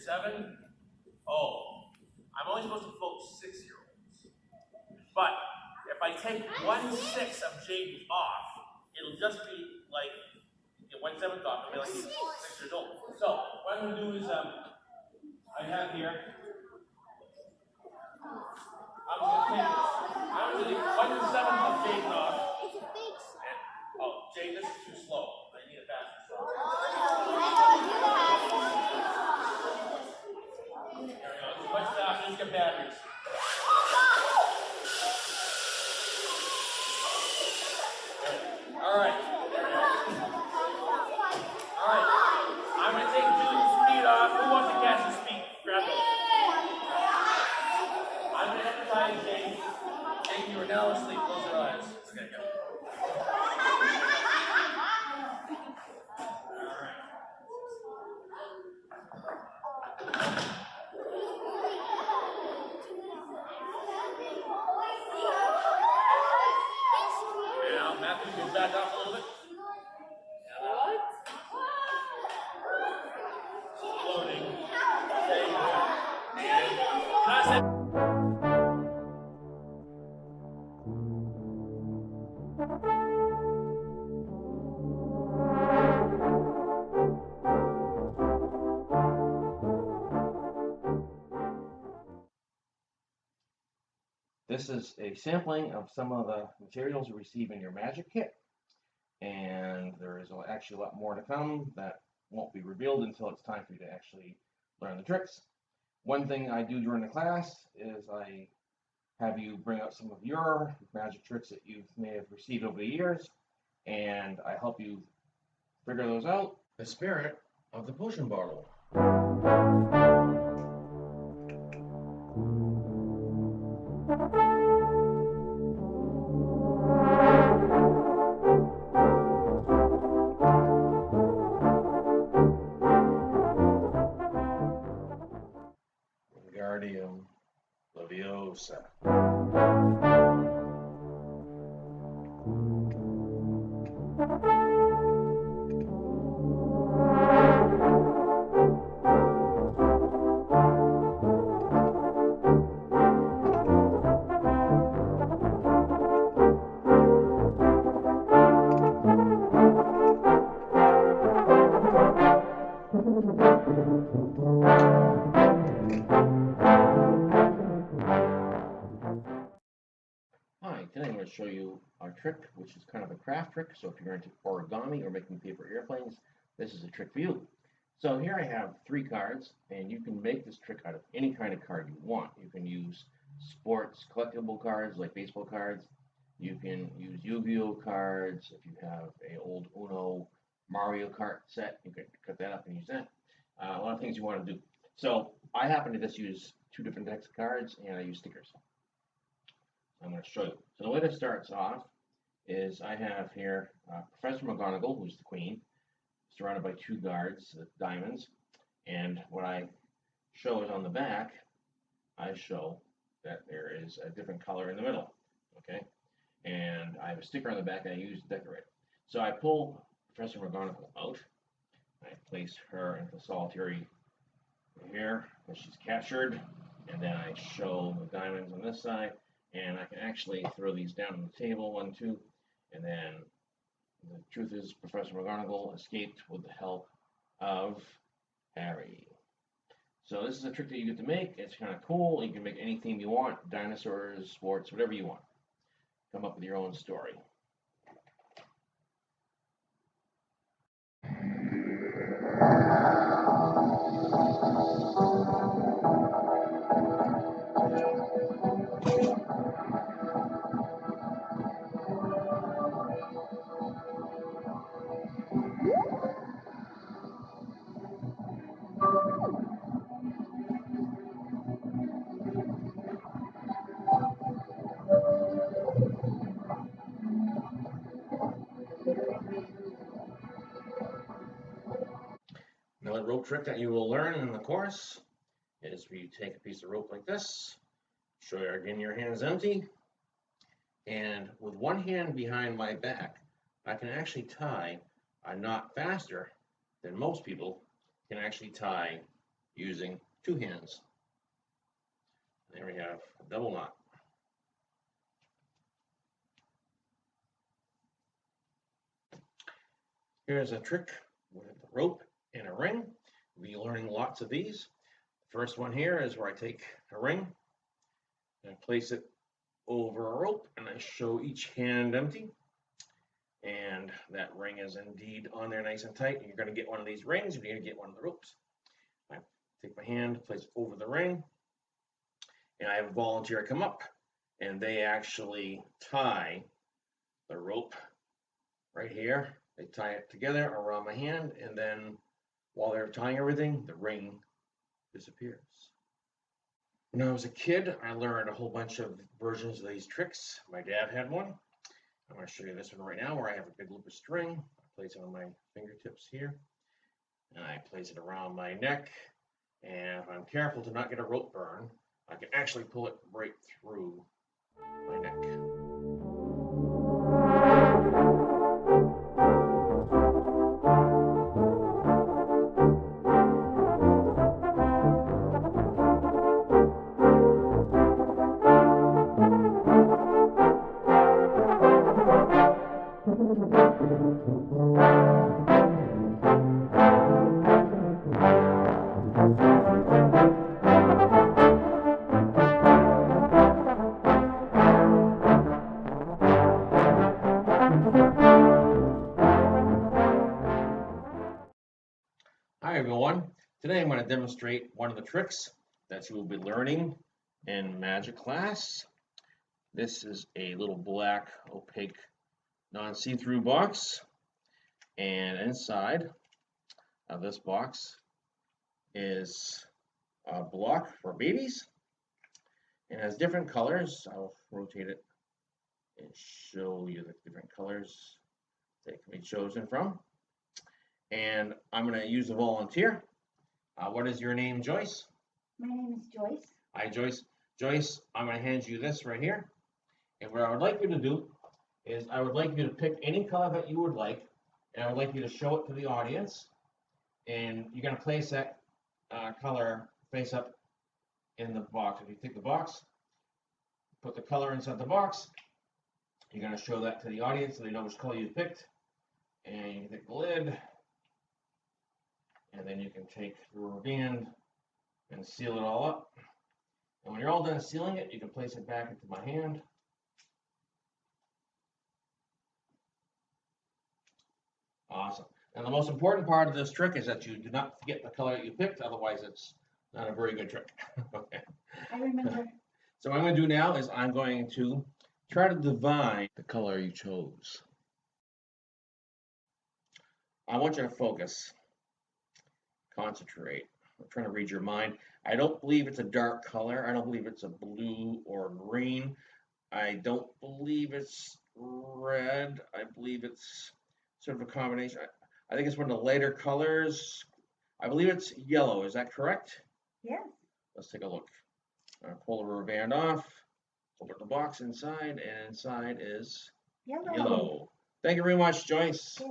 7. Oh, I'm only supposed to vote 6-year-olds. But if I take 1/6 of Jaden off, it'll just be like, get 1/7 off, it'll be like he's 6 years old. So what I'm going to do is, I have here, I'm going to take 1/7 of Jaden off. And, oh, Jaden, this is too slow. I need it faster. There we go. It's much faster. Just get batteries. All right. All right. I'm going to take Julian's speed off. Who wants to catch his speed? Grab it. I'm going to emphasize Jane. Jane, you are now asleep. Close your eyes. Okay, go. All right. Now, Matthew, can you back off a little bit? What? Loading. This is a sampling of some of the materials you receive in your magic kit, and there is actually a lot more to come that won't be revealed until it's time for you to actually learn the tricks. One thing I do during the class is I have you bring out some of your magic tricks that you may have received over the years, and I help you figure those out. The spirit of the potion bottle. Wingardium Leviosa. Hi, today I'm going to show you a trick, which is kind of a craft trick. So if you're into origami or making paper airplanes, this is a trick for you. So here I have 3 cards, and you can make this trick out of any kind of card you want. You can use sports collectible cards like baseball cards. You can use Yu-Gi-Oh cards. If you have an old Uno Mario Kart set, you can cut that up and use that. A lot of things you want to do. So I happen to just use 2 different decks of cards, and I use stickers. I'm going to show you. So the way this starts off is I have here Professor McGonagall, who's the queen, surrounded by 2 guards, diamonds, and what I show is on the back, I show that there is a different color in the middle, okay? And I have a sticker on the back that I use to decorate. So I pull Professor McGonagall out, I place her into solitary here, because she's captured, and then I show the diamonds on this side, and I can actually throw these down on the table, 1, 2, and then the truth is Professor McGonagall escaped with the help of Harry. So this is a trick that you get to make. It's kind of cool. You can make any theme you want, dinosaurs, sports, whatever you want. Come up with your own story. Another rope trick that you will learn in the course is where you take a piece of rope like this, show you again your hand is empty, and with one hand behind my back, I can actually tie a knot faster than most people can actually tie using 2 hands. There we have a double knot. Here's a trick with a rope and a ring. We'll be learning lots of these. The first one here is where I take a ring and I place it over a rope and I show each hand empty. And that ring is indeed on there nice and tight. You're going to get one of these rings, you're going to get one of the ropes. I take my hand, place it over the ring, and I have a volunteer come up, and they actually tie the rope right here. They tie it together around my hand, and then while they're tying everything, the ring disappears. When I was a kid, I learned a whole bunch of versions of these tricks. My dad had one. I'm going to show you this one right now where I have a big loop of string. I place it on my fingertips here, and I place it around my neck. And if I'm careful to not get a rope burn, I can actually pull it right through my neck. Hi everyone, today I'm going to demonstrate one of the tricks that you will be learning in magic class. This is a little black, opaque, non-see-through box, and inside of this box is a block for babies. It has different colors. I'll rotate it and show you the different colors that it can be chosen from. And I'm going to use a volunteer. What is your name, Joyce? My name is Joyce. Hi, Joyce. Joyce, I'm going to hand you this right here. And what I would like you to do is I would like you to pick any color that you would like, and I would like you to show it to the audience. And you're going to place that color face up in the box. If you take the box, put the color inside the box, you're going to show that to the audience so they know which color you picked. And you can take the lid, and then you can take the rubber band and seal it all up. And when you're all done sealing it, you can place it back into my hand. Awesome. And the most important part of this trick is that you do not forget the color that you picked, otherwise it's not a very good trick. Okay. I remember. So what I'm going to do now is I'm going to try to divine the color you chose. I want you to focus, concentrate. I'm trying to read your mind. I don't believe it's a dark color. I don't believe it's a blue or green. I don't believe it's red. I believe it's sort of a combination. I think it's one of the lighter colors. I believe it's yellow. Is that correct? Yes. Let's take a look. Pull the rubber band off. Open the box inside, and inside is yellow. Thank you very much, Joyce. Yay.